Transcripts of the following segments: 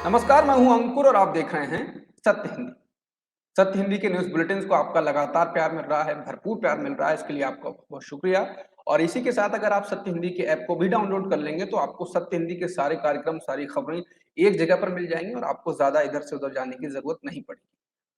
नमस्कार, मैं हूं अंकुर और आप देख रहे हैं सत्य हिंदी। सत्य हिंदी के न्यूज़ बुलेटिन्स को आपका लगातार प्यार मिल रहा है, भरपूर प्यार मिल रहा है, इसके लिए आपका बहुत शुक्रिया। और इसी के साथ अगर आप सत्य हिंदी के ऐप को भी डाउनलोड कर लेंगे तो आपको सत्य हिंदी के सारे कार्यक्रम, सारी खबरें एक जगह पर मिल जाएंगी और आपको ज़्यादा इधर से उधर जाने की ज़रूरत नहीं पड़ेगी।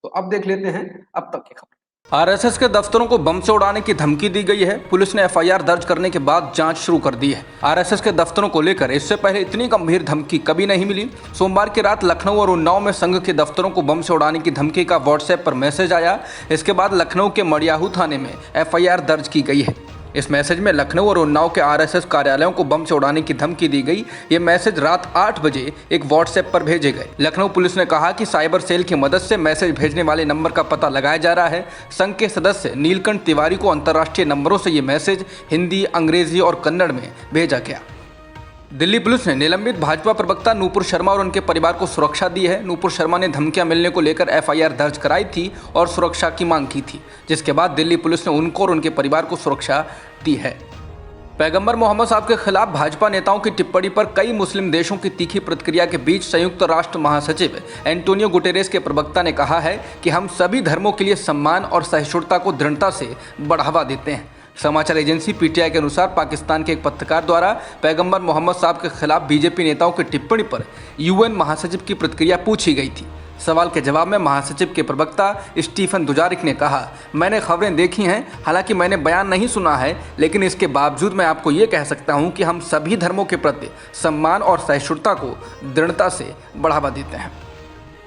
तो अब देख लेते हैं अब तक की खबर। आरएसएस के दफ्तरों को बम से उड़ाने की धमकी दी गई है। पुलिस ने एफआईआर दर्ज करने के बाद जांच शुरू कर दी है। आरएसएस के दफ्तरों को लेकर इससे पहले इतनी गंभीर धमकी कभी नहीं मिली। सोमवार की रात लखनऊ और उन्नाव में संघ के दफ्तरों को बम से उड़ाने की धमकी का व्हाट्सएप पर मैसेज आया। इसके बाद लखनऊ के मड़ियाहू थाने में एफआईआर दर्ज की गई है। इस मैसेज में लखनऊ और उन्नाव के आरएसएस कार्यालयों को बम से उड़ाने की धमकी दी गई। ये मैसेज रात 8 बजे एक व्हाट्सएप पर भेजे गए। लखनऊ पुलिस ने कहा कि साइबर सेल की मदद से मैसेज भेजने वाले नंबर का पता लगाया जा रहा है। संघ के सदस्य नीलकंठ तिवारी को अंतर्राष्ट्रीय नंबरों से ये मैसेज हिंदी, अंग्रेजी और कन्नड़ में भेजा गया। दिल्ली पुलिस ने निलंबित भाजपा प्रवक्ता नूपुर शर्मा और उनके परिवार को सुरक्षा दी है। नूपुर शर्मा ने धमकियां मिलने को लेकर एफआईआर दर्ज कराई थी और सुरक्षा की मांग की थी, जिसके बाद दिल्ली पुलिस ने उनको और उनके परिवार को सुरक्षा दी है। पैगंबर मोहम्मद साहब के खिलाफ भाजपा नेताओं की टिप्पणी पर कई मुस्लिम देशों की तीखी प्रतिक्रिया के बीच संयुक्त राष्ट्र महासचिव एंटोनियो गुटेरेस के प्रवक्ता ने कहा है कि हम सभी धर्मों के लिए सम्मान और सहिष्णुता को दृढ़ता से बढ़ावा देते हैं। समाचार एजेंसी पीटीआई के अनुसार पाकिस्तान के एक पत्रकार द्वारा पैगंबर मोहम्मद साहब के खिलाफ बीजेपी नेताओं की टिप्पणी पर यूएन महासचिव की प्रतिक्रिया पूछी गई थी। सवाल के जवाब में महासचिव के प्रवक्ता स्टीफन दुजारिक ने कहा, मैंने खबरें देखी हैं, हालांकि मैंने बयान नहीं सुना है, लेकिन इसके बावजूद मैं आपको ये कह सकता हूं कि हम सभी धर्मों के प्रति सम्मान और सहिष्णुता को दृढ़ता से बढ़ावा देते हैं।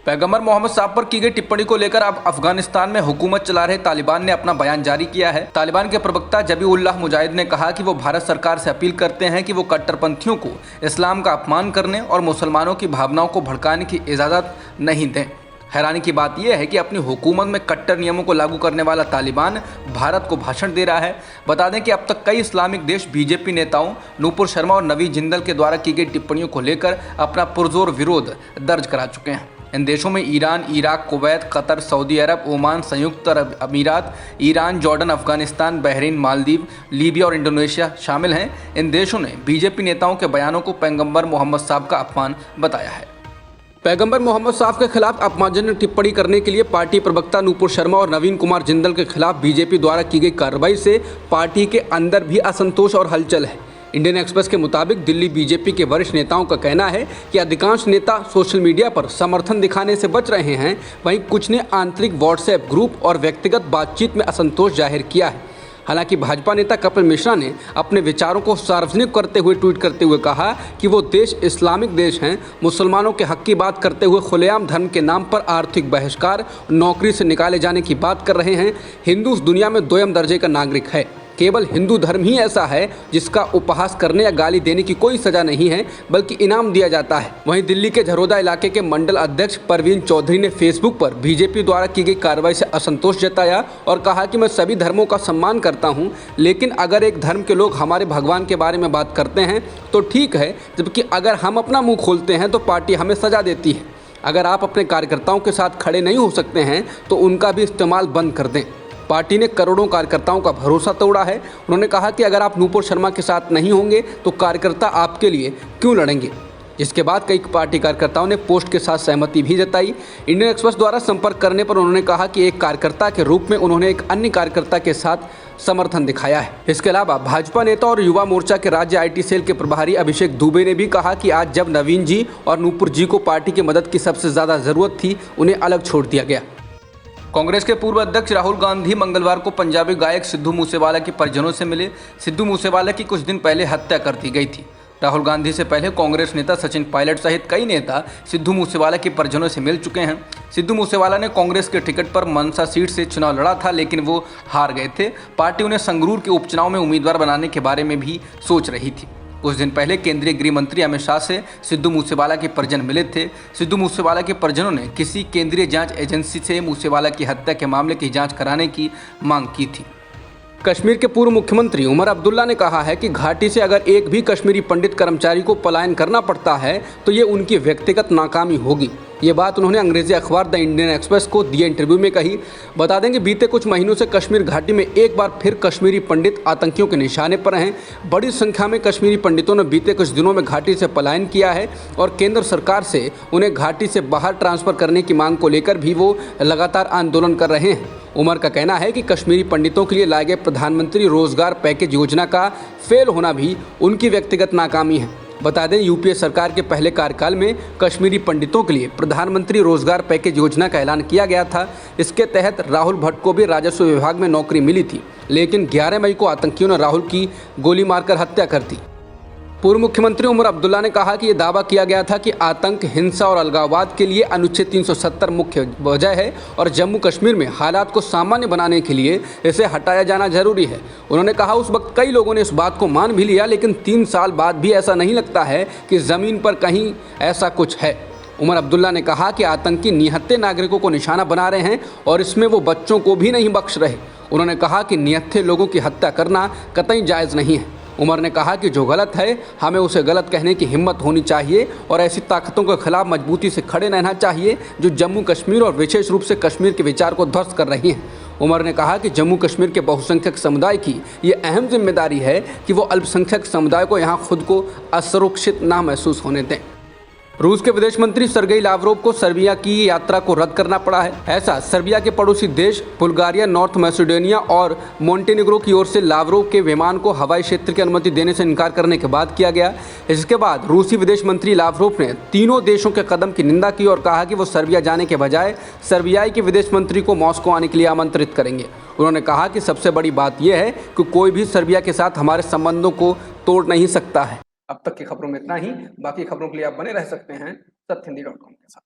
पैगंबर मोहम्मद साहब पर की गई टिप्पणी को लेकर अब अफगानिस्तान में हुकूमत चला रहे तालिबान ने अपना बयान जारी किया है। तालिबान के प्रवक्ता जबीउल्लाह मुजाहिद ने कहा कि वो भारत सरकार से अपील करते हैं कि वो कट्टरपंथियों को इस्लाम का अपमान करने और मुसलमानों की भावनाओं को भड़काने की इजाज़त नहीं दें। हैरानी की बात यह है कि अपनी हुकूमत में कट्टर नियमों को लागू करने वाला तालिबान भारत को भाषण दे रहा है। बता दें कि अब तक कई इस्लामिक देश बीजेपी नेताओं नूपुर शर्मा और नवीद जिंदल के द्वारा की गई टिप्पणियों को लेकर अपना पुरजोर विरोध दर्ज करा चुके हैं। इन देशों में Iran, Iraq, Kuwait, Qatar, Saudi Arab, Oman, संयुक्त Arab Emirates, Iran, Jordan, Afghanistan, Bahrain, Maldives, Libya और इंडोनेशिया शामिल हैं। इन देशों ने बीजेपी नेताओं के बयानों को पैगंबर मोहम्मद साहब का अपमान बताया है। पैगंबर मोहम्मद साहब के खिलाफ अपमानजनक टिप्पणी करने के लिए पार्टी प्रवक्ता नूपुर शर्मा और नवीन कुमार जिंदल के खिलाफ बीजेपी द्वारा की गई कार्रवाई से पार्टी के अंदर भी असंतोष और हलचल है। इंडियन एक्सप्रेस के मुताबिक दिल्ली बीजेपी के वरिष्ठ नेताओं का कहना है कि अधिकांश नेता सोशल मीडिया पर समर्थन दिखाने से बच रहे हैं, वहीं कुछ ने आंतरिक व्हाट्सएप ग्रुप और व्यक्तिगत बातचीत में असंतोष जाहिर किया है। हालांकि भाजपा नेता कपिल मिश्रा ने अपने विचारों को सार्वजनिक करते हुए ट्वीट करते हुए कहा कि वो देश इस्लामिक देश हैं। मुसलमानों के हक की बात करते हुए खुलेआम धर्म के नाम पर आर्थिक बहिष्कार, नौकरी से निकाले जाने की बात कर रहे हैं। हिंदू उस दुनिया में दोयम दर्जे का नागरिक है। केवल हिंदू धर्म ही ऐसा है जिसका उपहास करने या गाली देने की कोई सजा नहीं है, बल्कि इनाम दिया जाता है। वहीं दिल्ली के झरोदा इलाके के मंडल अध्यक्ष परवीन चौधरी ने फेसबुक पर बीजेपी द्वारा की गई कार्रवाई से असंतोष जताया और कहा कि मैं सभी धर्मों का सम्मान करता हूं, लेकिन अगर एक धर्म के लोग हमारे भगवान के बारे में बात करते हैं तो ठीक है, जबकि अगर हम अपना मुंह खोलते हैं तो पार्टी हमें सजा देती है। अगर आप अपने कार्यकर्ताओं के साथ खड़े नहीं हो सकते हैं तो उनका भी इस्तेमाल बंद कर दें। पार्टी ने करोड़ों कार्यकर्ताओं का भरोसा तोड़ा है। उन्होंने कहा कि अगर आप नूपुर शर्मा के साथ नहीं होंगे तो कार्यकर्ता आपके लिए क्यों लड़ेंगे। जिसके बाद कई पार्टी कार्यकर्ताओं ने पोस्ट के साथ सहमति भी जताई। इंडियन एक्सप्रेस द्वारा संपर्क करने पर उन्होंने कहा कि एक कार्यकर्ता के रूप में उन्होंने एक अन्य कार्यकर्ता के साथ समर्थन दिखाया है। इसके अलावा भाजपा नेता और युवा मोर्चा के राज्य आईटी सेल के प्रभारी अभिषेक दुबे ने भी कहा कि आज जब नवीन जी और नूपुर जी को पार्टी की मदद की सबसे ज़्यादा ज़रूरत थी, उन्हें अलग छोड़ दिया गया। कांग्रेस के पूर्व अध्यक्ष राहुल गांधी मंगलवार को पंजाबी गायक सिद्धू मूसेवाला के परिजनों से मिले। सिद्धू मूसेवाला की कुछ दिन पहले हत्या कर दी गई थी। राहुल गांधी से पहले कांग्रेस नेता सचिन पायलट सहित कई नेता सिद्धू मूसेवाला के परिजनों से मिल चुके हैं। सिद्धू मूसेवाला ने कांग्रेस के टिकट पर मनसा सीट से चुनाव लड़ा था, लेकिन वो हार गए थे। पार्टी उन्हें संगरूर के उपचुनाव में उम्मीदवार बनाने के बारे में भी सोच रही थी। कुछ दिन पहले केंद्रीय गृह मंत्री अमित शाह से सिद्धू मूसेवाला के परिजन मिले थे। सिद्धू मूसेवाला के परिजनों ने किसी केंद्रीय जांच एजेंसी से मूसेवाला की हत्या के मामले की जांच कराने की मांग की थी। कश्मीर के पूर्व मुख्यमंत्री उमर अब्दुल्ला ने कहा है कि घाटी से अगर एक भी कश्मीरी पंडित कर्मचारी को पलायन करना पड़ता है तो ये उनकी व्यक्तिगत नाकामी होगी। ये बात उन्होंने अंग्रेजी अखबार द इंडियन एक्सप्रेस को दिए इंटरव्यू में कही। बता दें कि बीते कुछ महीनों से कश्मीर घाटी में एक बार फिर कश्मीरी पंडित आतंकियों के निशाने पर हैं। बड़ी संख्या में कश्मीरी पंडितों ने बीते कुछ दिनों में घाटी से पलायन किया है और केंद्र सरकार से उन्हें घाटी से बाहर ट्रांसफर करने की मांग को लेकर भी वो लगातार आंदोलन कर रहे हैं। उमर का कहना है कि कश्मीरी पंडितों के लिए लाए गए प्रधानमंत्री रोजगार पैकेज योजना का फेल होना भी उनकी व्यक्तिगत नाकामी है। बता दें, यूपीए सरकार के पहले कार्यकाल में कश्मीरी पंडितों के लिए प्रधानमंत्री रोजगार पैकेज योजना का ऐलान किया गया था। इसके तहत राहुल भट्ट को भी राजस्व विभाग में नौकरी मिली थी, लेकिन 11 मई को आतंकियों ने राहुल की गोली मारकर हत्या कर दी। पूर्व मुख्यमंत्री उमर अब्दुल्ला ने कहा कि यह दावा किया गया था कि आतंक, हिंसा और अलगाववाद के लिए अनुच्छेद 370 मुख्य वजह है और जम्मू कश्मीर में हालात को सामान्य बनाने के लिए इसे हटाया जाना जरूरी है। उन्होंने कहा उस वक्त कई लोगों ने इस बात को मान भी लिया, लेकिन 3 साल बाद भी ऐसा नहीं लगता है कि ज़मीन पर कहीं ऐसा कुछ है। उमर अब्दुल्ला ने कहा कि आतंकी निहत्थे नागरिकों को निशाना बना रहे हैं और इसमें वो बच्चों को भी नहीं बख्श रहे। उन्होंने कहा कि निहत्थे लोगों की हत्या करना कतई जायज़ नहीं है। उमर ने कहा कि जो गलत है हमें उसे गलत कहने की हिम्मत होनी चाहिए और ऐसी ताकतों के खिलाफ मजबूती से खड़े रहना चाहिए जो जम्मू कश्मीर और विशेष रूप से कश्मीर के विचार को ध्वस्त कर रही हैं। उमर ने कहा कि जम्मू कश्मीर के बहुसंख्यक समुदाय की ये अहम जिम्मेदारी है कि वो अल्पसंख्यक समुदाय को यहाँ खुद को असुरक्षित ना महसूस होने दें। रूस के विदेश मंत्री सर्गेई लावरोव को सर्बिया की यात्रा को रद्द करना पड़ा है। ऐसा सर्बिया के पड़ोसी देश बुल्गारिया, नॉर्थ मैसेडोनिया और मोंटेनिग्रो की ओर से लावरोव के विमान को हवाई क्षेत्र की अनुमति देने से इनकार करने के बाद किया गया। इसके बाद रूसी विदेश मंत्री लावरोव ने तीनों देशों के कदम की निंदा की और कहा कि वो सर्बिया जाने के बजाय सर्बियाई के विदेश मंत्री को मॉस्को आने के लिए आमंत्रित करेंगे। उन्होंने कहा कि सबसे बड़ी बात यह है कि कोई भी सर्बिया के साथ हमारे संबंधों को तोड़ नहीं सकता है। अब तक की खबरों में इतना ही। बाकी खबरों के लिए आप बने रह सकते हैं सत्यहिंदी.com के साथ।